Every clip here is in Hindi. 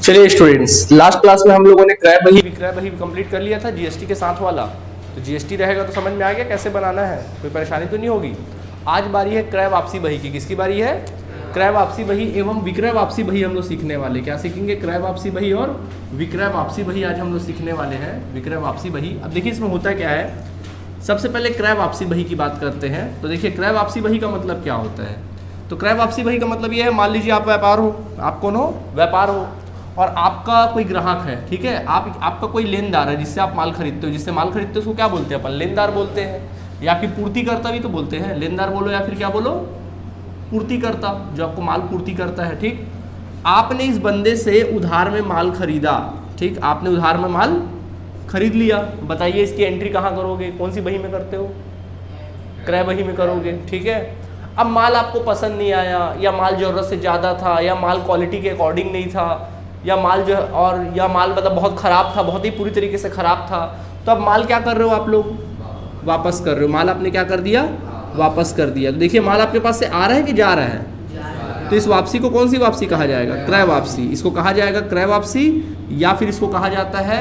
चलिए स्टूडेंट्स, लास्ट क्लास में हम लोगों ने क्रय बही विक्रय बही कंप्लीट कर लिया था जीएसटी के साथ वाला। तो जीएसटी रहेगा तो समझ में आ गया कैसे बनाना है, कोई परेशानी तो नहीं होगी। आज बारी है क्रय वापसी बही की। किसकी बारी है? क्रय वापसी बही एवं विक्रय वापसी बही हम लोग सीखने वाले। क्या सीखेंगे? क्रय वापसी बही और विक्रय वापसी बही आज हम लोग सीखने वाले हैं। विक्रय वापसी बही, अब देखिए इसमें होता क्या है। सबसे पहले क्रय वापसी बही की बात करते हैं। तो देखिए क्रय वापसी बही का मतलब क्या होता है। तो क्रय वापसी बही का मतलब ये है, मान लीजिए आप व्यापार हो, आप कौन हो? व्यापार हो, और आपका कोई ग्राहक है, ठीक है, आपका कोई लेनदार है जिससे आप माल खरीदते हो। जिससे माल खरीदते हो उसको क्या बोलते हैं अपन? लेनदार बोलते हैं, या फिर पूर्तिकर्ता भी तो बोलते हैं। लेनदार बोलो या फिर क्या बोलो? पूर्तिकर्ता, जो आपको माल पूर्ति करता है। ठीक, आपने इस बंदे से उधार में माल खरीदा। ठीक, आपने उधार में माल खरीद लिया। बताइए इसकी एंट्री कहाँ करोगे? कौन सी बही में करते हो? क्रय बही में करोगे। ठीक है, अब माल आपको पसंद नहीं आया, या माल ज़रूरत से ज़्यादा था, या माल क्वालिटी के अकॉर्डिंग नहीं था, या माल जो और या माल मतलब बहुत ख़राब था, बहुत ही पूरी तरीके से ख़राब था। तो अब माल क्या कर रहे हो आप लोग? वापस कर रहे हो। माल आपने क्या कर दिया? वापस कर दिया। तो देखिए माल आपके पास से आ रहा है कि जा रहा है? तो इस वापसी को कौन सी वापसी कहा जाएगा? क्रय वापसी। इसको कहा जाएगा क्रय वापसी, या फिर इसको कहा जाता है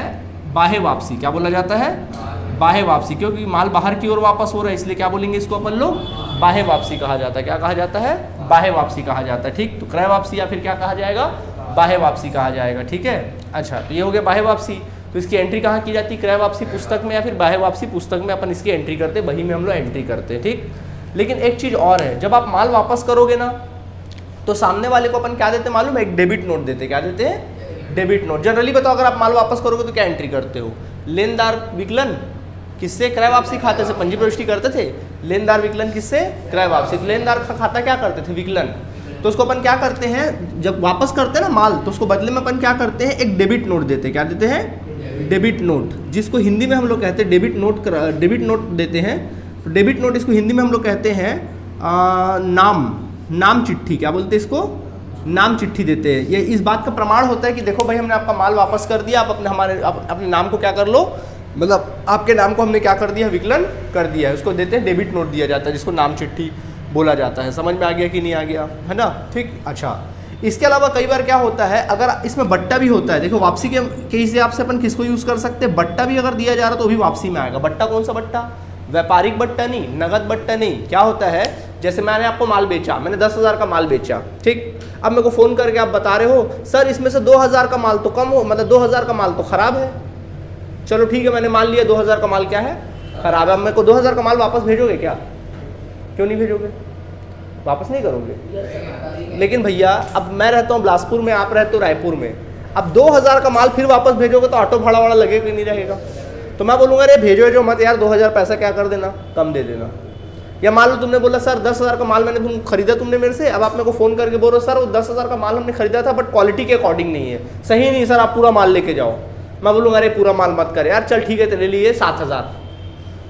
बाह्य वापसी। क्या बोला जाता है? बाह्य वापसी। क्योंकि माल बाहर की ओर वापस हो रहा है, इसलिए क्या बोलेंगे इसको अपन लोग? बाह्य वापसी कहा जाता है। क्या कहा जाता है? बाह्य वापसी कहा जाता है। ठीक, तो क्रय वापसी या फिर क्या कहा जाएगा? बाह्य वापसी कहा जाएगा। ठीक है, अच्छा, तो ये हो गया बाह्य वापसी। तो इसकी एंट्री कहाँ की जाती है? क्रय वापसी पुस्तक में, या फिर बाह्य वापसी पुस्तक में अपन इसकी एंट्री करते हैं, बही में हम लोग एंट्री करते हैं। ठीक, लेकिन एक चीज़ और है, जब आप माल वापस करोगे ना, तो सामने वाले को अपन क्या देते हैं मालूम है? एक डेबिट नोट देते हैं। क्या देते हैं? Debit note. जनरली बताओ, अगर आप माल वापस करोगे तो क्या एंट्री करते हो? लेनदार विकलन किससे? क्रय वापसी खाते से पंजी प्रविष्टि करते थे। लेनदार विकलन किससे? क्रय वापसी। तो लेनदार का खाता क्या करते थे? विकलन। तो उसको अपन क्या करते हैं, जब वापस करते हैं ना माल, तो उसको बदले में अपन क्या करते हैं? एक डेबिट नोट देते हैं। क्या देते हैं? डेबिट नोट, जिसको हिंदी में हम लोग कहते हैं डेबिट नोट। डेबिट नोट देते हैं। तो डेबिट नोट इसको हिंदी में हम लोग कहते हैं नाम चिट्ठी। क्या बोलते हैं इसको? नाम चिट्ठी देते हैं। ये इस बात का प्रमाण होता है कि देखो भाई, हमने आपका माल वापस कर दिया, आप अपने नाम को क्या कर लो, मतलब आपके नाम को हमने क्या कर दिया? विकलन कर दिया है। उसको देते हैं डेबिट नोट दिया जाता है, जिसको नाम चिट्ठी बोला जाता है। समझ में आ गया कि नहीं आ गया? है ना? ठीक, अच्छा, इसके अलावा कई बार क्या होता है, अगर इसमें बट्टा भी होता है। देखो वापसी के हिसाब से अपन किसको यूज़ कर सकते हैं? बट्टा भी अगर दिया जा रहा तो भी वापसी में आएगा। बट्टा कौन सा बट्टा? व्यापारिक बट्टा नहीं, नगद बट्टा नहीं। क्या होता है, जैसे मैंने आपको माल बेचा, मैंने 10,000 का माल बेचा। ठीक, अब मेरे को फ़ोन करके आप बता रहे हो, सर इसमें से 2,000 का माल तो कम हो, मतलब 2,000 का माल तो ख़राब है। चलो ठीक है, मैंने मान लिया 2,000 का माल क्या है? ख़राब है। अब मेरे को 2,000 का माल वापस भेजोगे क्या? क्यों नहीं भेजोगे? वापस नहीं करोगे। लेकिन भैया अब मैं रहता हूँ बिलासपुर में, आप रहते हो रायपुर में। अब 2,000 का माल फिर वापस भेजोगे तो ऑटो भाड़ा वाला लगेगा कि नहीं रहेगा? तो मैं बोलूँगा अरे भेजो मत यार, 2,000 पैसा क्या कर देना, कम दे देना। या मान लो तुमने बोला सर 10,000 का माल मैंने खरीदा तुमने मेरे से, अब आप मेरे को फ़ोन करके बोलो सर वो 10,000 का माल हमने खरीदा था बट क्वालिटी के अकॉर्डिंग नहीं है, सही नहीं सर, आप पूरा माल लेके जाओ। मैं बोलूँगा अरे पूरा माल मत कर यार, चल ठीक है तेरे लिए 7,000,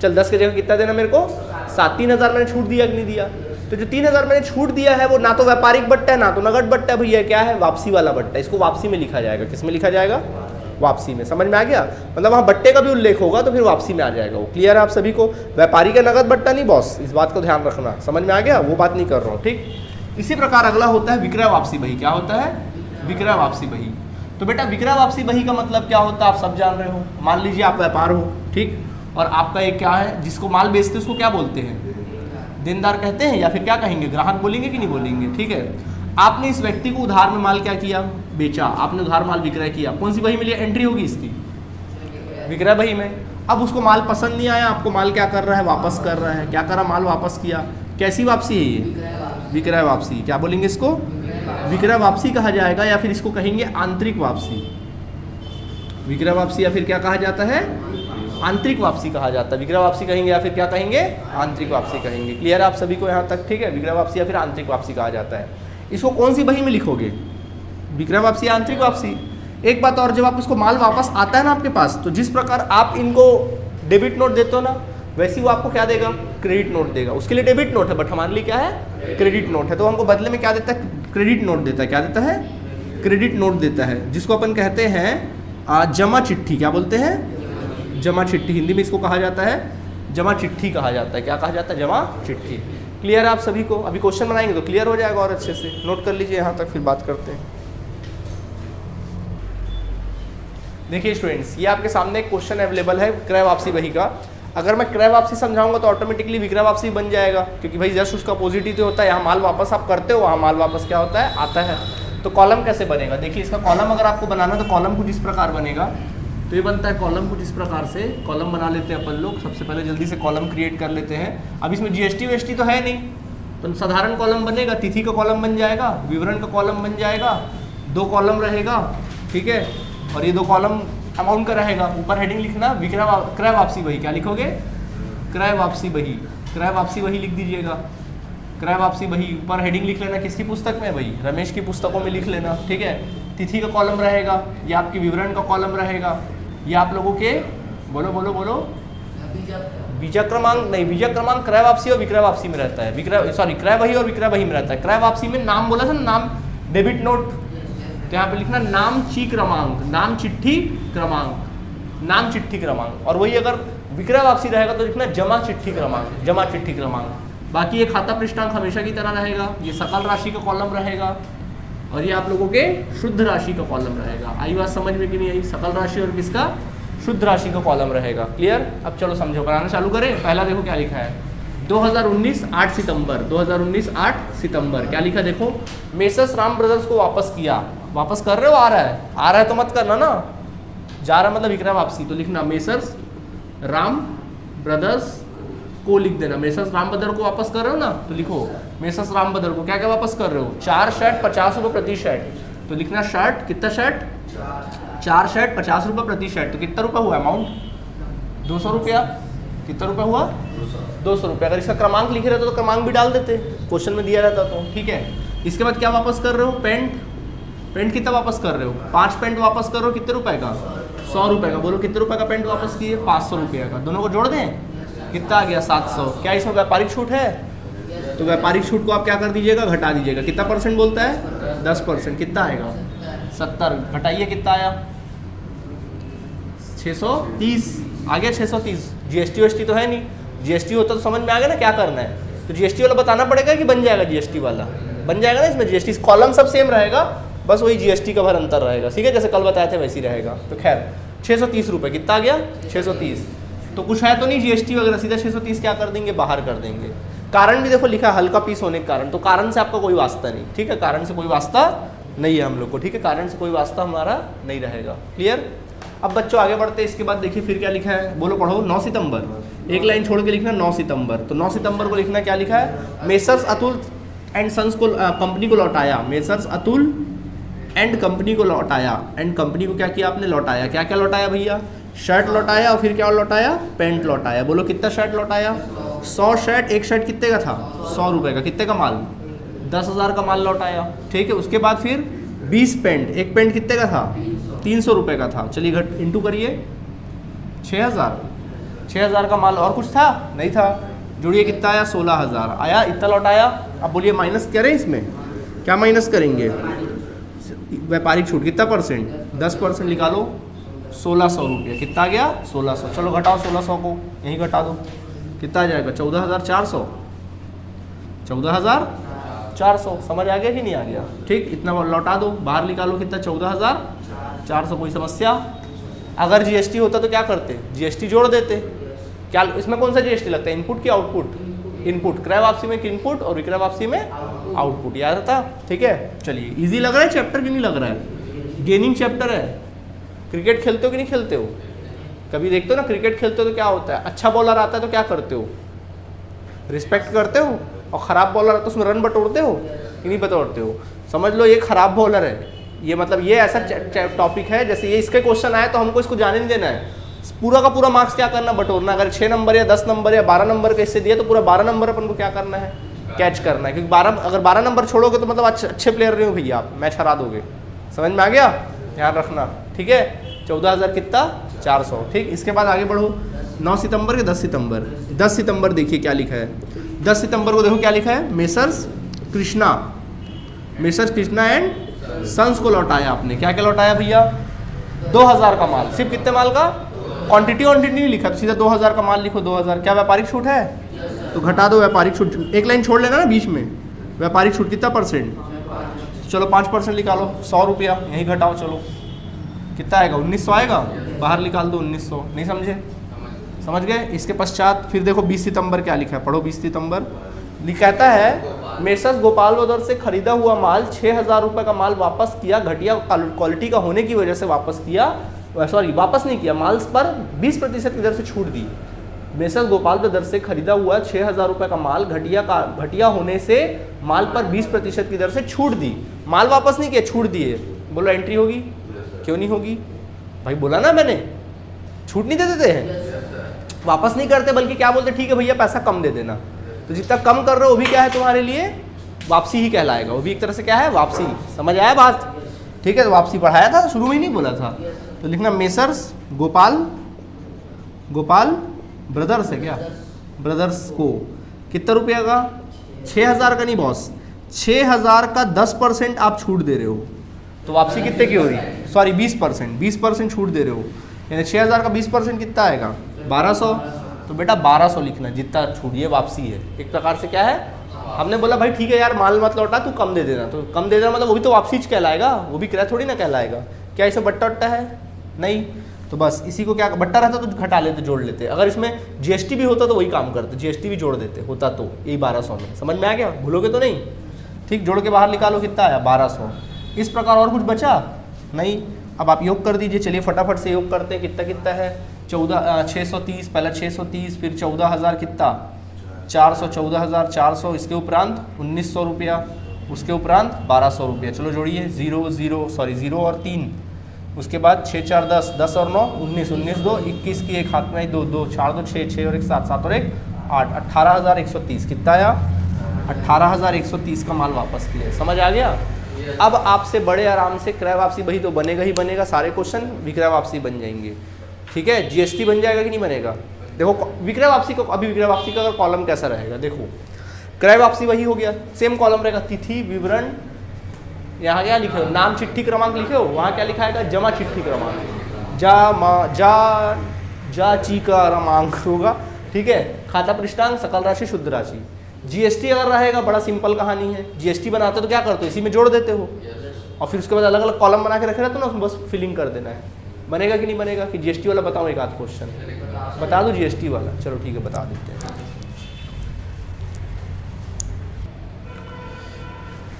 चल 10 की जगह कितना देना मेरे को? 7। 3,000 मैंने छूट दिया कि नहीं दिया? तो जो 3,000 मैंने छूट दिया है वो ना तो व्यापारिक बट्टा है ना तो नगद बट्टा है भैया, क्या है? वापसी वाला बट्टा। इसको वापसी में लिखा जाएगा। किस में लिखा जाएगा? वापसी में। समझ में आ गया? मतलब वहाँ बट्टे का भी उल्लेख होगा तो फिर वापसी में आ जाएगा वो। क्लियर है आप सभी को? व्यापारी का नगद बट्टा नहीं बॉस, इस बात को ध्यान रखना। समझ में आ गया? वो बात नहीं कर रहा हूँ। ठीक, इसी प्रकार अगला होता है विक्रय वापसी बही। क्या होता है? विक्रय वापसी बही। तो बेटा विक्रय वापसी बही का मतलब क्या होता है आप सब जान रहे हो। मान लीजिए आप व्यापार हो, ठीक, और आपका एक क्या है, जिसको माल बेचते हैं उसको क्या बोलते हैं? देनदार कहते हैं, या फिर क्या कहेंगे? ग्राहक बोलेंगे कि नहीं बोलेंगे? ठीक है, आपने इस व्यक्ति को उधार में माल क्या किया? बेचा। आपने उधार माल विक्रय किया। कौन सी बही में एंट्री होगी इसकी? विक्रय बही में। अब उसको माल पसंद नहीं आया, आपको माल क्या कर रहा है? वापस कर रहा है। क्या करा? माल वापस किया। कैसी वापसी है ये? विक्रय वापसी। क्या बोलेंगे इसको? विक्रय वापसी कहा जाएगा, या फिर इसको कहेंगे आंतरिक वापसी। विक्रय वापसी या फिर क्या कहा जाता है? आंतरिक वापसी कहा जाता है। विक्रय वापसी कहेंगे या फिर क्या कहेंगे? आंतरिक वापसी कहेंगे। क्लियर है आप सभी को यहाँ तक? ठीक है, विक्रय वापसी या फिर आंतरिक वापसी कहा जाता है। इसको कौन सी बही में लिखोगे? विक्रय वापसी, आंतरिक वापसी। एक बात और, जब आप उसको माल वापस आता है ना आपके पास, तो जिस प्रकार आप इनको डेबिट नोट देते हो ना, वैसे वो आपको क्या देगा? क्रेडिट नोट देगा। उसके लिए डेबिट नोट है बट हमारे लिए क्या है? क्रेडिट नोट है। तो हमको बदले में क्या देता है? क्रेडिट नोट देता है। क्या देता है? क्रेडिट नोट देता है, जिसको अपन कहते हैं जमा चिट्ठी। क्या बोलते हैं? जमा चिट्ठी। हिंदी में इसको कहा जाता है जमा चिट्ठी कहा जाता है। क्या कहा जाता है? जमा चिट्ठी। क्लियर है आप सभी को? अभी क्वेश्चन बनाएंगे तो क्लियर हो जाएगा और अच्छे से। नोट कर लीजिए यहाँ तक, फिर बात करते हैं। देखिए स्टूडेंट्स, ये आपके सामने एक क्वेश्चन अवेलेबल है क्रय वापसी बही का। अगर मैं क्रय वापसी समझाऊंगा तो ऑटोमेटिकली विक्रय वापसी बन जाएगा, क्योंकि भाई जस्ट उसका पॉजिटिव ही तो होता है। यहाँ माल वापस आप करते हो, वहाँ माल वापस क्या होता है, आता है। तो कॉलम कैसे बनेगा, देखिए इसका कॉलम अगर आपको बनाना है तो कॉलम कुछ इस प्रकार बनेगा। तो ये बनता है कॉलम कुछ इस प्रकार से, कॉलम बना लेते हैं अपन लोग। सबसे पहले जल्दी से कॉलम क्रिएट कर लेते हैं। अब इसमें जीएसटी वीएसटी तो है नहीं, तो साधारण कॉलम बनेगा, तिथि का कॉलम बन जाएगा, विवरण का कॉलम बन जाएगा, 2 कॉलम रहेगा, ठीक है। और ये 2 कॉलम अमाउंट का रहेगा। ऊपर हेडिंग लिखना क्रय वापसी बही। क्या लिखोगे, क्रय वापसी बही। क्रय वापसी बही लिख दीजिएगा, क्रय वापसी बही। ऊपर हेडिंग लिख लेना, किसकी पुस्तक में भाई, रमेश की पुस्तकों में लिख लेना, ठीक है। तिथि का कॉलम रहेगा, ये आपके विवरण का कॉलम रहेगा, ये आप लोगों के बोलो बोलो बोलो बीजा क्रमांक नहीं, बीजा क्रमांक क्रय वापसी और विक्रय वापसी में रहता है। क्रय बही और विक्रय बही में रहता है। क्रय वापसी में नाम बोला था ना, नाम डेबिट नोट, तो यहाँ पे लिखना नाम ची क्रमांक, नाम चिट्ठी क्रमांक, नाम चिट्ठी क्रमांक। और वही अगर विक्रय वापसी रहेगा तो लिखना जमा चिट्ठी क्रमांक, जमा चिट्ठी क्रमांक। बाकी ये खाता पृष्ठांक हमेशा की तरह रहेगा, ये सकल राशि का कॉलम रहेगा, और ये आप लोगों के शुद्ध राशि का कॉलम रहेगा। आई बात समझ में कि नहीं आई, सकल राशि और किसका, शुद्ध राशि का कॉलम रहेगा। क्लियर। अब चलो समझो, बनाना चालू करें। पहला देखो क्या लिखा है, 2019 8 सितंबर, 2019 8 सितंबर। क्या लिखा देखो, मेसर्स राम ब्रदर्स को वापस किया। वापस कर रहे हो, आ रहा है तो मत करना ना, जा रहा मतलब विक्रय वापसी, तो लिखना मेसर्स राम ब्रदर्स को लिख देना। मेसर्स राम ब्रदर को वापस कर रहे हो ना, तो लिखो मेसर्स राम ब्रदर को क्या क्या वापस कर रहे हो, 4 शर्ट 50 रुपये प्रति शर्ट। तो लिखना शर्ट, कितना शर्ट, 4 शर्ट 50 रुपये प्रति शर्ट। तो कितना रुपया हुआ अमाउंट, 200 रुपया। कितना रुपया हुआ, 200 रुपया। अगर इसका क्रमांक लिखे रहता तो क्रमांक भी डाल देते, क्वेश्चन में दिया रहता तो, ठीक है। इसके बाद क्या वापस कर रहे हो, पेंट। पेंट कितना वापस कर रहे हो, 5 पेंट वापस कर रहे हो, कितने रुपए का, 100 रुपये का। बोलो कितने रुपए का पेंट वापस किए, 500 रुपये का। दोनों को जोड़ दें, कितना आ गया, 700। क्या इसमें व्यापारिक छूट है, तो व्यापारिक छूट को आप क्या कर दीजिएगा, घटा दीजिएगा। कितना परसेंट बोलता है, 10%। कितना आएगा, 70। घटाइए, कितना आया, 630 आ गया, 630। जीएसटी वीएसटी तो है नहीं, जीएसटी होता तो समझ में आ गया ना क्या करना है। तो जीएसटी वाला बताना पड़ेगा कि बन जाएगा, जीएसटी वाला बन जाएगा ना। इसमें जीएसटी कॉलम सब सेम रहेगा, बस वही जीएसटी का भर अंतर रहेगा, ठीक है, जैसे कल बताए थे वैसे ही रहेगा। तो खैर 630 रुपये, कितना आ गया, 630। तो कुछ है तो नहीं जीएसटी वगैरह, सीधा 630 क्या कर देंगे, बाहर कर देंगे। कारण भी देखो लिखा है, हल्का पीस होने के कारण, तो कारण से आपका कोई वास्ता नहीं, ठीक है, कारण से कोई वास्ता नहीं है हम लोग को, ठीक है, कारण से कोई वास्ता हमारा नहीं रहेगा। क्लियर। अब बच्चों आगे बढ़ते हैं। इसके बाद देखिए फिर क्या लिखा है, बोलो पढ़ो। 9 सितंबर, एक लाइन छोड़ के लिखना 9 सितंबर। तो 9 सितंबर को लिखना क्या लिखा है, मेसर्स अतुल एंड सन्स को कंपनी को लौटाया। मेसर्स अतुल एंड कंपनी को लौटाया। एंड कंपनी को क्या किया आपने, लौटाया। क्या क्या लौटाया भैया, शर्ट लौटाया, और फिर क्या लौटाया, पेंट लौटाया। बोलो कितना शर्ट लौटाया, 100 शर्ट। एक शर्ट कितने का था, 100 रुपये का। कितने का माल, 10,000 का माल लौटाया, ठीक है। उसके बाद फिर 20 पेंट। एक पेंट कितने का था, 300 रुपये का था। चलिए घट इंटू करिए, 6,000 का माल। और कुछ था, नहीं था। जोड़िए, कितना आया, 16,000 आया, इतना लौटाया। अब बोलिए माइनस करें, इसमें क्या माइनस करेंगे, व्यापारिक छूट कितना परसेंट, 10% निकालो, 1600 रुपये। कितना आ गया, 1600। चलो घटाओ 1600 को, यहीं घटा दो, कितना आ जाएगा, 14,400। 14,400 समझ आ गया कि नहीं आ गया, ठीक। इतना लौटा दो, बाहर निकालो, कितना, 14,400। कोई समस्या। अगर जीएसटी होता तो क्या करते, जीएसटी जोड़ देते। क्या इसमें कौन सा जीएसटी लगता है, इनपुट की आउटपुट, इनपुट। क्रय वापसी में इनपुट और विक्रय वापसी में आउटपुट, याद था, ठीक है। चलिए, इजी लग रहा है चैप्टर कि नहीं लग रहा है, गेनिंग चैप्टर है। क्रिकेट खेलते हो कि नहीं खेलते हो, कभी देखते हो ना, क्रिकेट खेलते हो तो क्या होता है, अच्छा बॉलर आता है तो क्या करते हो, रिस्पेक्ट करते हो, और ख़राब बॉलर आता है तो उसमें रन बटोरते हो कि नहीं बटोरते हो। समझ लो ये खराब बॉलर है, ये मतलब ये ऐसा टॉपिक है, जैसे ये इसके क्वेश्चन आए तो हमको इसको जाने नहीं देना है, पूरा का पूरा मार्क्स क्या करना, बटोरना। अगर 6 नंबर या 10 नंबर या 12 नंबर का इससे दिया तो पूरा 12 नंबर अपन को क्या करना है, कैच करना है। क्योंकि अगर 12 नंबर छोड़ोगे तो मतलब अच्छे प्लेयर नहीं हो भैया, आप मैच हरा दोगे। समझ में आ गया, ध्यान रखना, ठीक है। 14,000 कितना, 400, ठीक। इसके बाद आगे बढ़ो, 9 सितंबर के 10 सितंबर। 10 सितंबर देखिए क्या लिखा है, 10 सितंबर को देखो क्या लिखा है, मेसर्स कृष्णा एंड सन्स को लौटाया आपने। क्या क्या लौटाया भैया, 2,000 का माल। सिर्फ कितने माल का, क्वांटिटी नहीं लिखा, तो सीधा 2,000 का माल लिखो। 2,000 क्या व्यापारिक छूट है, तो घटा दो व्यापारिक छूट, एक लाइन छोड़ लेना ना बीच में। व्यापारिक छूट कितना परसेंट, चलो 5% निकालो, 100 रुपया, यहीं घटाओ। चलो कितना आएगा 1900 आएगा, बाहर निकाल दो 1900, नहीं समझे? समझ गए? इसके पश्चात फिर देखो 20 सितंबर क्या लिखा है, पढ़ो 20 सितंबर कहता है मेसर्स गोपाल ब्रदर्स से खरीदा हुआ माल 6,000 रुपये का माल वापस किया, घटिया क्वालिटी का होने की वजह से वापस किया, सॉरी वापस नहीं किया, माल पर 20% की दर से छूट दी। मेसर्स गोपाल ब्रदर्स से खरीदा हुआ 6,000 रुपये का माल घटिया होने से माल पर 20% की दर से छूट दी, माल वापस नहीं किया, छूट दिए। बोलो एंट्री होगी? क्यों नहीं होगी भाई? बोला ना मैंने, छूट नहीं दे देते हैं, वापस नहीं करते, बल्कि क्या बोलते, ठीक है भैया पैसा कम दे देना। तो जितना कम कर रहे हो वो भी क्या है तुम्हारे लिए? वापसी ही कहलाएगा, वो भी एक तरह से क्या है? वापसी। समझ आया बात? ठीक है, तो वापसी पढ़ाया था, शुरू में ही नहीं बोला था। तो लिखना मेसर्स गोपाल ब्रदर्स है क्या, ब्रदर्स को कितना रुपया का? 6,000 का नहीं बॉस, 6,000 का 10% आप छूट दे रहे हो, तो वापसी कितने की हो रही है? सॉरी 20% छूट दे रहे हो, यानी 6,000 का 20% कितना आएगा? 1200। तो बेटा 1200 लिखना, जितना छूट, ये वापसी है एक प्रकार से। क्या है? हमने बोला भाई ठीक है यार माल मत लौटा, तू कम दे देना, तो कम दे देना मतलब वो भी तो वापसी कहलाएगा, वो भी क्रय थोड़ी ना कहलाएगा। क्या इसे बट्टा वट्टा है? नहीं। तो बस इसी को क्या, बट्टा रहता तो घटा लेते, जोड़ लेते। अगर इसमें जीएसटी भी होता तो वही काम करते, जीएसटी भी जोड़ देते होता, तो यही 1200 में। समझ में आ गया? भूलोगे तो नहीं? ठीक, जोड़ के बाहर निकालो, कितना आया? 1200। इस प्रकार और कुछ बचा नहीं। अब आप योग कर दीजिए, चलिए फटाफट से योग करते हैं। कितना कितना है? 630, पहले 630, फिर 14,000 कितना? 400, 14,400, इसके उपरांत 1,900 रुपया, उसके उपरांत 1,200 रुपया। चलो जोड़िए, 0 और 3, उसके बाद 6 4 10, 10 और 9 19, 19 2 21 की एक हाथ में 2 2 4 2 6 6 और 1 7 7 और 1 8, 18,130 कितना आया? 18,130 का माल वापस किया। समझ आ गया? अब आपसे बड़े आराम से क्रय वापसी बही तो बनेगा ही बनेगा, सारे क्वेश्चन विक्रय वापसी बन जाएंगे। ठीक है, जीएसटी बन जाएगा कि नहीं बनेगा? देखो विक्रय वापसी को, अभी विक्रय वापसी का अगर कॉलम कैसा रहेगा देखो, क्रय वापसी वही हो गया, सेम कॉलम रहेगा, तिथि विवरण, यहाँ क्या लिखे हो? नाम चिट्ठी क्रमांक लिखे हो, वहाँ क्या लिखा है? जमा चिट्ठी क्रमांक, जा ची का क्रमांक होगा। ठीक है, खाता पृष्ठांक, सकल राशि, शुद्ध राशि। जीएसटी अगर रहेगा, बड़ा सिंपल कहानी है, जीएसटी बनाते हो तो क्या करते हो? इसी में जोड़ देते हो, और फिर उसके बाद अलग अलग कॉलम बना के रखे रहते हो ना, उसमें बस फिलिंग कर देना है। बनेगा कि नहीं बनेगा? कि जीएसटी वाला बताऊँ एक आध क्वेश्चन बता दो, जीएसटी वाला। चलो ठीक है, बता देते हैं।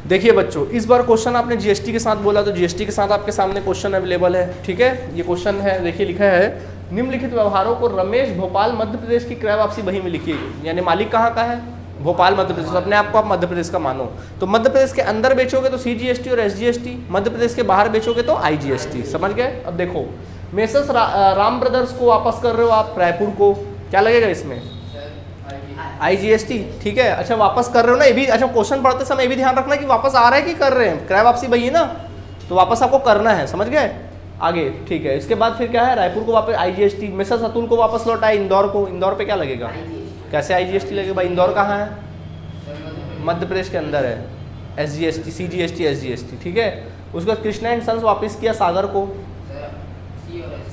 देखिए बच्चों, इस बार क्वेश्चन आपने जीएसटी के साथ बोला तो जीएसटी के साथ आपके सामने क्वेश्चन अवेलेबल है। ठीक है, ये क्वेश्चन है, देखिए लिखा है, निम्नलिखित व्यवहारों को रमेश भोपाल मध्य प्रदेश की क्रय वापसी बही में लिखिए। यानी मालिक कहाँ का है? भोपाल मध्य प्रदेश। अपने आप को आप मध्य प्रदेश का मानो, तो मध्य प्रदेश के अंदर बेचोगे तो सीजीएसटी और एसजीएसटी, मध्य प्रदेश के बाहर बेचोगे तो आईजीएसटी। समझ गए? अब देखो, मेसर्स राम ब्रदर्स को वापस कर रहे हो आप रायपुर को, क्या लगेगा इसमें? आईजीएसटी। ठीक है, अच्छा वापस कर रहे हो ना, ये भी, अच्छा क्वेश्चन पढ़ते समय ये भी ध्यान रखना कि वापस आ रहा है कि कर रहे हैं, क्रय वापसी बही है ना, तो वापस आपको करना है। समझ गए? आगे ठीक है, इसके बाद फिर क्या है? रायपुर को वापस आईजीएसटी, मेसर्स अतुल को वापस लौटाए इंदौर को, इंदौर पे क्या लगेगा? कैसे आईजीएसटी लगेगा? इंदौर कहाँ है? मध्य प्रदेश के अंदर है, एसजीएसटी, सीजीएसटी, एसजीएसटी। ठीक है, उसके बाद कृष्णा एंड सन्स वापस किया सागर को,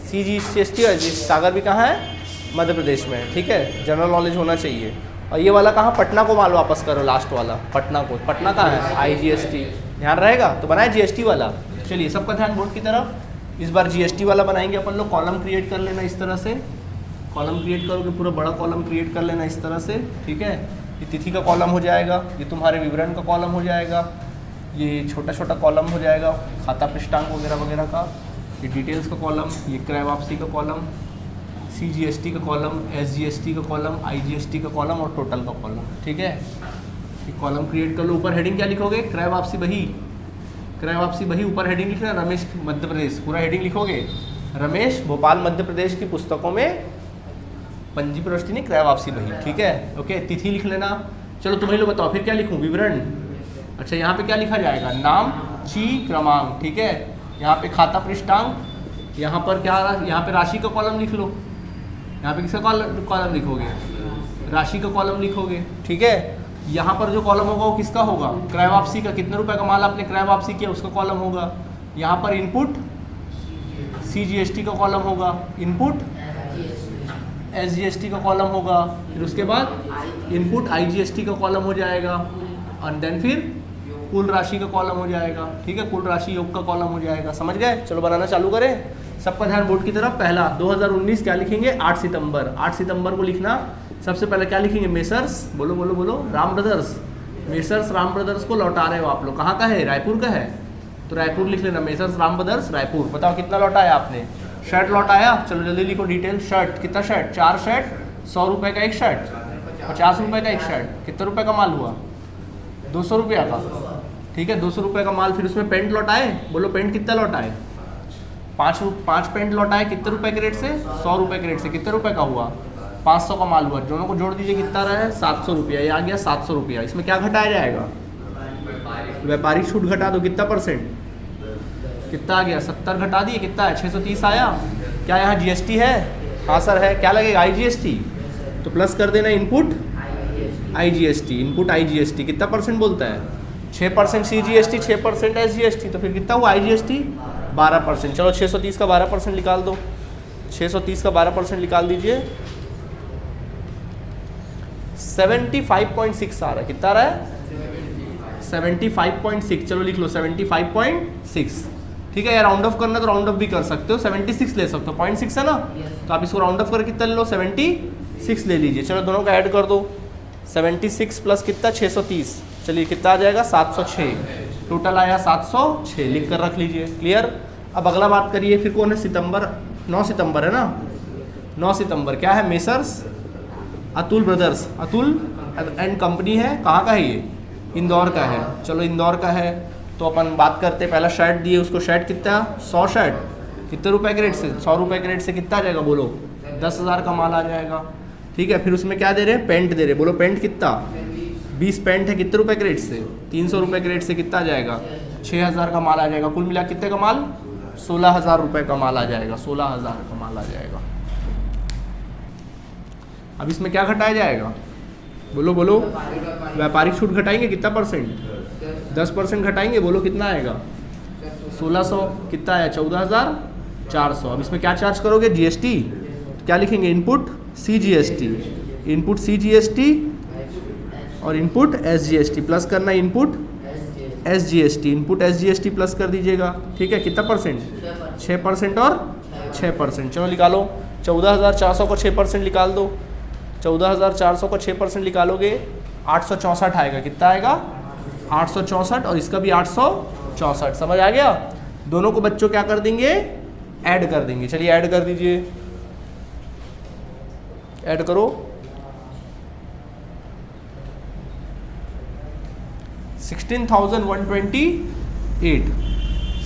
सीजीएसटी और एसजीएसटी। सागर भी कहाँ है? मध्य प्रदेश में। ठीक है, जनरल नॉलेज होना चाहिए। और ये वाला कहाँ? पटना को माल वापस करो, लास्ट वाला पटना को। पटना कहाँ है? आईजीएसटी। ध्यान रहेगा, तो बनाए जीएसटी वाला। चलिए सबका ध्यान बोर्ड की तरफ। इस बार जीएसटी वाला बनाएंगे अपन लोग। कॉलम क्रिएट कर लेना इस तरह से, कॉलम क्रिएट करोगे, पूरा बड़ा कॉलम क्रिएट कर लेना इस तरह से। ठीक है, ये तिथि का कॉलम हो जाएगा, ये तुम्हारे विवरण का कॉलम हो जाएगा, ये छोटा छोटा कॉलम हो जाएगा खाता पृष्ठांक वगैरह वगैरह का, ये डिटेल्स का कॉलम, ये क्रय वापसी का कॉलम, सीजीएसटी का कॉलम, एसजीएसटी का कॉलम, आईजीएसटी का कॉलम और टोटल का कॉलम। ठीक है, ये कॉलम क्रिएट कर लो। ऊपर हेडिंग क्या लिखोगे? क्रय वापसी बही, क्रय वापसी बही। ऊपर हेडिंग लिखना रमेश मध्य प्रदेश, पूरा हेडिंग लिखोगे रमेश भोपाल मध्य प्रदेश की पुस्तकों में पंजी प्रविष्टि नहीं, क्रय वापसी बही। ठीक है, ओके। तिथि लिख लेना। चलो तुम्हें लोग बताओ फिर क्या लिखूँ? विवरण। अच्छा, यहाँ पे क्या लिखा जाएगा? नाम, ची, क्रमांक। ठीक है, यहाँ पे खाता पृष्ठांक, यहाँ पर क्या, यहाँ पे राशि का कॉलम लिख लो। यहाँ पे किसका कॉलम लिखोगे? राशि का कॉलम लिखोगे। ठीक है, यहाँ पर जो कॉलम होगा वो किसका होगा? क्रय वापसी का। कितने रुपए का माल आपने क्रय वापसी किया उसका कॉलम होगा। यहाँ पर इनपुट सीजीएसटी का कॉलम होगा, इनपुट एसजीएसटी का कॉलम होगा, फिर उसके बाद इनपुट आईजीएसटी का कॉलम हो जाएगा, और देन फिर कुल राशि का कॉलम हो जाएगा, ठीक है, कुल राशि योग का कॉलम हो जाएगा। समझ गए? चलो बनाना चालू करें। सबका ध्यान बोर्ड की तरफ। पहला 2019 क्या लिखेंगे? 8 सितंबर। 8 सितंबर को लिखना। सबसे पहले क्या लिखेंगे? मेसर्स, बोलो बोलो बोलो, Ram brothers. Messrs Ram brothers को लौटा रहे हो आप लोग। कहाँ का है? रायपुर का है, तो रायपुर लिख लेना। Messrs Ram brothers Raipur. बताओ कितना लौटाया आपने? शर्ट लौटाया। चलो जल्दी लिखो डिटेल। शर्ट कितना? शर्ट 4 शर्ट, 100 रुपये का एक शर्ट, 50 रुपये का एक शर्ट। कितने रुपये का माल हुआ? 200 रुपया का, ठीक है, 200 रुपये का माल। फिर उसमें पेंट लौटाए। बोलो पेंट कितना लौटाए? 5 पेंट लौटाए। कितने रुपए के रेट से? 100 रुपये के रेट से। कितने रुपए का हुआ? 500 का माल हुआ। दोनों को जोड़ दीजिए, कितना रहा है? 700 रुपया। ये आ गया 700 रुपया। इसमें क्या घटाया जाएगा? व्यापारिक छूट घटा दो। कितना परसेंट? कितना आ गया? 70 घटा दिए। कितना है? 630 आया। क्या यहाँ जीएसटी है? हाँ सर है। क्या लगेगा? आईजीएसटी। तो प्लस कर देना इनपुट आईजीएसटी। इनपुट आईजीएसटी कितना परसेंट बोलता है? 6% सीजीएसटी, 6% एसजीएसटी। तो फिर कितना हुआ आईजीएसटी? 12%। चलो 630 का 12% निकाल दो। 630 का 12% निकाल दीजिए। 75.6 आ रहा है। कितना आ रहा है? 75.6। चलो लिख लो 75.6। ठीक है यार, राउंड ऑफ करना तो राउंड ऑफ भी कर सकते हो, 76 ले सकते हो। 0.6 है ना, तो आप इसको राउंड ऑफ करके कितना ले लो? 76 ले लीजिए। चलो दोनों का ऐड कर दो। 76 प्लस कितना? 630। चलिए कितना आ जाएगा? 706। टोटल आया 706। लिख कर रख लीजिए। क्लियर? अब अगला बात करिए। फिर कौन है? सितंबर, 9 सितंबर है ना। 9 सितंबर क्या है? Messrs Atul brothers, Atul and company है। कहाँ का है ये? इंदौर का है। चलो इंदौर का है तो अपन बात करते हैं। पहला शर्ट दिए उसको। शर्ट कितना? 100 शर्ट। कितने रुपए के रेट से? 100 रुपये के रेट से कितना आ जाएगा? बोलो 10,000 का माल आ जाएगा। ठीक है, फिर उसमें क्या दे रहे हैं? पेंट दे रहे। बोलो पेंट कितना? 20 पेंट है। कितने रुपए के रेट से? 300 रुपये के रेट से कितना आ जाएगा? 6,000 का माल आ जाएगा। कुल मिला कितने का माल? 16,000 रुपये का माल आ जाएगा। 16,000 का माल आ जाएगा। अब इसमें क्या घटाया जाएगा? बोलो बोलो। व्यापारिक छूट घटाएंगे। कितना परसेंट? 10% घटाएंगे। बोलो कितना आएगा? 1600। कितना आया? 14,400। अब इसमें क्या चार्ज करोगे? जीएसटी। क्या लिखेंगे? Input CGST. इनपुट सीजीएसटी और इनपुट एसजीएसटी। प्लस करना input SGST. Input SGST plus कर दीजिएगा। ठीक है, कितना परसेंट? 6% और 6%। चलो निकालो। 14,400 को 6% निकाल दो। 14,400 को 6% निकालोगे 864 आएगा। कितना आएगा? 864। और इसका भी 864। समझ आ गया? दोनों को बच्चों क्या कर देंगे? ऐड कर देंगे। चलिए ऐड कर दीजिए। ऐड करो। 16,128।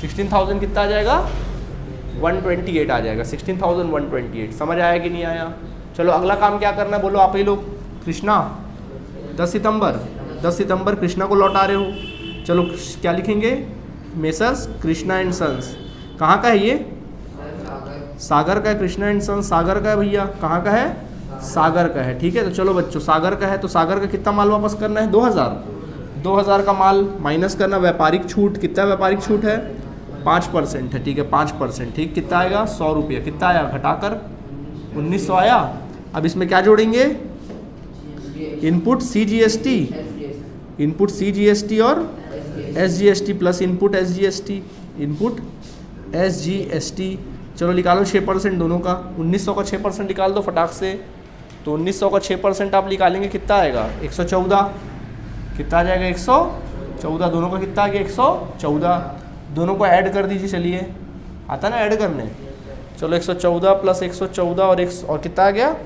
16,000 कितना आ जाएगा? 128 आ जाएगा। 16,128। समझ आया कि नहीं आया? चलो अगला काम क्या करना है? बोलो आप ही लोग। कृष्णा 10 सितंबर। 10 सितंबर कृष्णा को लौटा रहे हो। चलो क्या लिखेंगे? Messrs Krishna and sons. कहाँ का है ये? सागर का है। कृष्णा एंड सन्स सागर का है भैया। कहाँ का है? सागर का है। ठीक है, तो चलो बच्चों सागर का है तो सागर का कितना माल वापस करना है? 2,000। 2,000 का माल माइनस करना। व्यापारिक छूट कितना? व्यापारिक छूट है 5% है। ठीक है, 5%। ठीक, कितना आएगा? 100 रुपया। कितना आया? घटाकर 1900 आया। अब इसमें क्या जोड़ेंगे? Input CGST. इनपुट सीजीएसटी और SGST plus input SGST. Input SGST. चलो निकालो 6% दोनों का। 1900 का 6% निकाल दो फटाक से। तो 1900 का 6% आप निकालेंगे। कितना आएगा? 114। कितना आ जाएगा? 114। दोनों का कितना आ गया? 114। दोनों को ऐड कर दीजिए। चलिए, आता ना ऐड करने। चलो 114 प्लस 114 और कितना आ गया?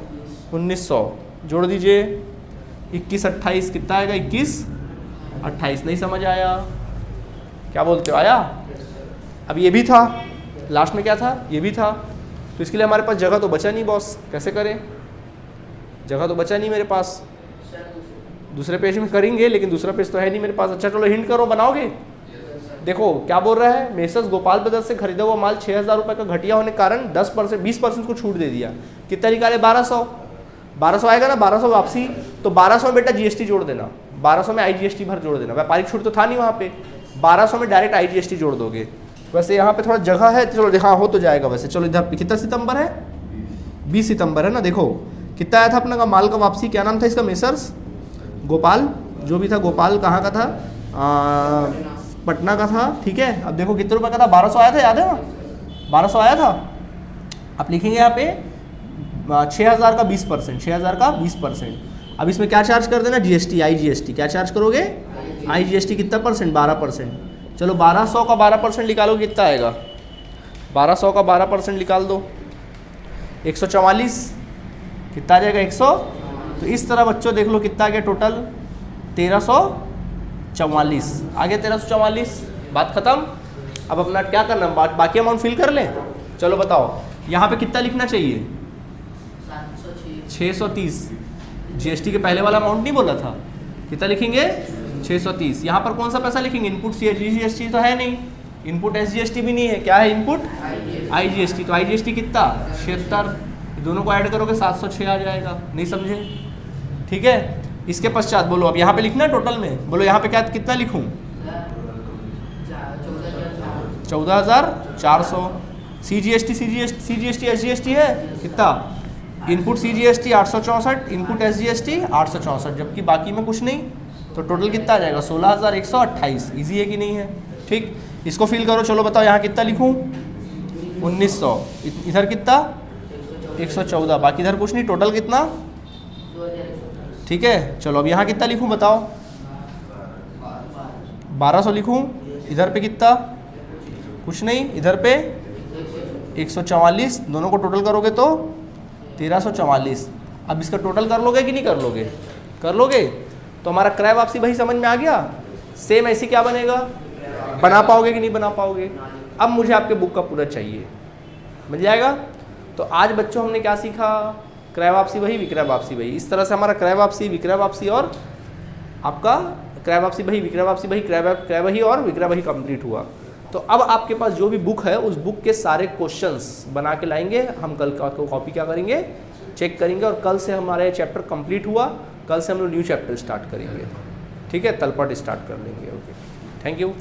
1900। जोड़ दीजिए। 21 28 कितना आएगा? 21 28। नहीं समझ आया? क्या बोलते हो? आया? अब ये भी था, लास्ट में क्या था? ये भी था। तो इसके लिए हमारे पास जगह तो बचा नहीं बॉस। कैसे करें? जगह तो बचा नहीं मेरे पास। दूसरे पेज में करेंगे, लेकिन दूसरा पेज तो है नहीं मेरे पास। अच्छा चलो हिंट करो, बनाओगे? देखो क्या बोल रहा है? मेसर्स गोपाल ब्रदर्स से खरीदा हुआ माल 6,000 रुपये का घटिया होने के कारण 10% 20% को छूट दे दिया। कितना निकाले? 1200। 1200 आएगा ना, 1200 वापसी। तो 1200 में बेटा जीएसटी जोड़ देना। 1200 में आईजीएसटी भर जोड़ देना। व्यापारिक छूट तो था नहीं वहाँ पे। 1200 में डायरेक्ट आईजीएसटी जोड़ दोगे। वैसे यहाँ पे थोड़ा जगह है, चलो हाँ हो तो जाएगा वैसे। चलो इधर कितना सितंबर है? 20 सितंबर है ना। देखो कितना आया था अपना का माल का वापसी। क्या नाम था इसका? मेसर्स गोपाल। जो भी था गोपाल कहाँ का था? पटना का था, ठीक है। अब देखो कितने रुपए का था, 1200 आया था, याद है ना, 1200 आया था। आप लिखेंगे यहाँ पे 6000 का 20%, 6000 का 20%। अब इसमें क्या चार्ज कर देना, जीएसटी, IGST। क्या चार्ज करोगे, IGST। कितना परसेंट, 12%। चलो 1200 का 12% निकालो, कितना आएगा, 1200 का 12% निकाल दो, 144। कितना आ जाएगा, 100। तो इस तरह बच्चों देख लो कितना आ गया टोटल, 1344 आ गया, 1344। बात खत्म। अब अपना क्या करना, बाकी अमाउंट फिल कर लें। चलो बताओ यहाँ पे कितना लिखना चाहिए, 630। जीएसटी के पहले वाला अमाउंट नहीं बोला था, कितना लिखेंगे, 630। यहाँ पर कौन सा पैसा लिखेंगे, इनपुट जीएसटी तो है नहीं, इनपुट SGST भी नहीं है, क्या है इनपुट, IGST। तो IGST कितना, 76। दोनों को ऐड करोगे 706 आ जाएगा। नहीं समझे, ठीक है। इसके पश्चात बोलो, अब यहाँ पे लिखना है टोटल में, बोलो यहाँ पे क्या कितना लिखूँ, 14400। CGST SGST है कितना, इनपुट CGST 864, इनपुट SGST 864, जबकि बाकी में कुछ नहीं। तो टोटल कितना आ जाएगा, 16128। ईजी है कि नहीं है, ठीक। इसको फिल करो। चलो बताओ यहाँ कितना लिखूँ, 1900। इधर कितना, 114, बाकी इधर कुछ नहीं। टोटल कितना, ठीक है। चलो अब यहाँ कितना लिखूँ बताओ, 1200 लिखूँ। इधर पे कितना, कुछ नहीं। इधर पे 144, दोनों को टोटल करोगे तो 1344। अब इसका टोटल कर लोगे कि नहीं कर लोगे, कर लोगे। तो हमारा क्रय वापसी भाई समझ में आ गया। सेम ऐसी क्या बनेगा, बना पाओगे कि नहीं बना पाओगे। अब मुझे आपके बुक का पूरा चाहिए, मिल जाएगा। तो आज बच्चों हमने क्या सीखा, क्रय वापसी वही, विक्रय वापसी वही। इस तरह से हमारा क्रय वापसी, विक्रय वापसी और आपका क्रय वापसी वही, विक्रय वापसी वही, क्रय वही और विक्रय वही कंप्लीट हुआ। तो अब आपके पास जो भी बुक है उस बुक के सारे क्वेश्चंस बना के लाएंगे हम। कल का कॉपी क्या करेंगे, चेक करेंगे। और कल से हमारे चैप्टर कंप्लीट हुआ, कल से हम लोग न्यू चैप्टर स्टार्ट करेंगे, ठीक है। तलपट स्टार्ट कर लेंगे। Okay, thank you.